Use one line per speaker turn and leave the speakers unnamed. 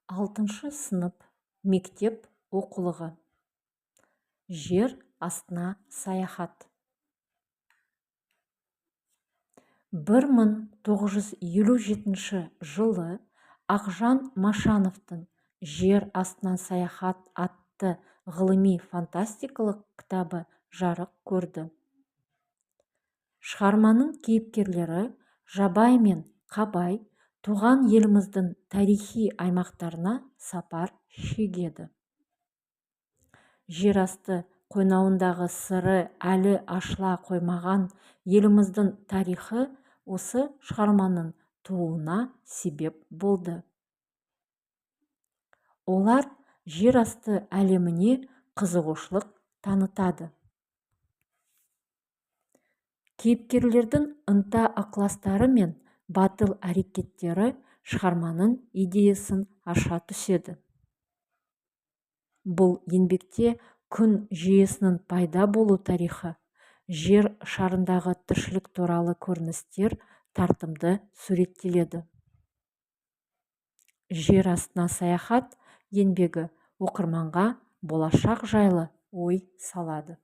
6 сынып мектеп оқулығы. Жер астына саяхат. 1957 жылы Ақжан Машановтың «Жер астынан саяхат» атты ғылыми-фантастикалық кітабы жарық көрді. Шығарманың кейіпкерлері Жабай мен Қабай туған еліміздің тарихи аймақтарына сапар шегеді. Жерасты қойнауындағы сыры әлі ашыла қоймаған еліміздің тарихы осы шығарманың тууына себеп болды. Олар жерасты әлеміне қызығушылық танытады. Кейіпкерлердің ынта-ықыластары мен батыл әрекеттері шығарманың идеясын аша түседі. Бұл еңбекте күн жүйесінің пайда болу тарихы, жер шарындағы тіршілік туралы көріністер тартымды суреттеледі. Жер астына саяхат еңбегі оқырманға болашақ жайлы ой салады.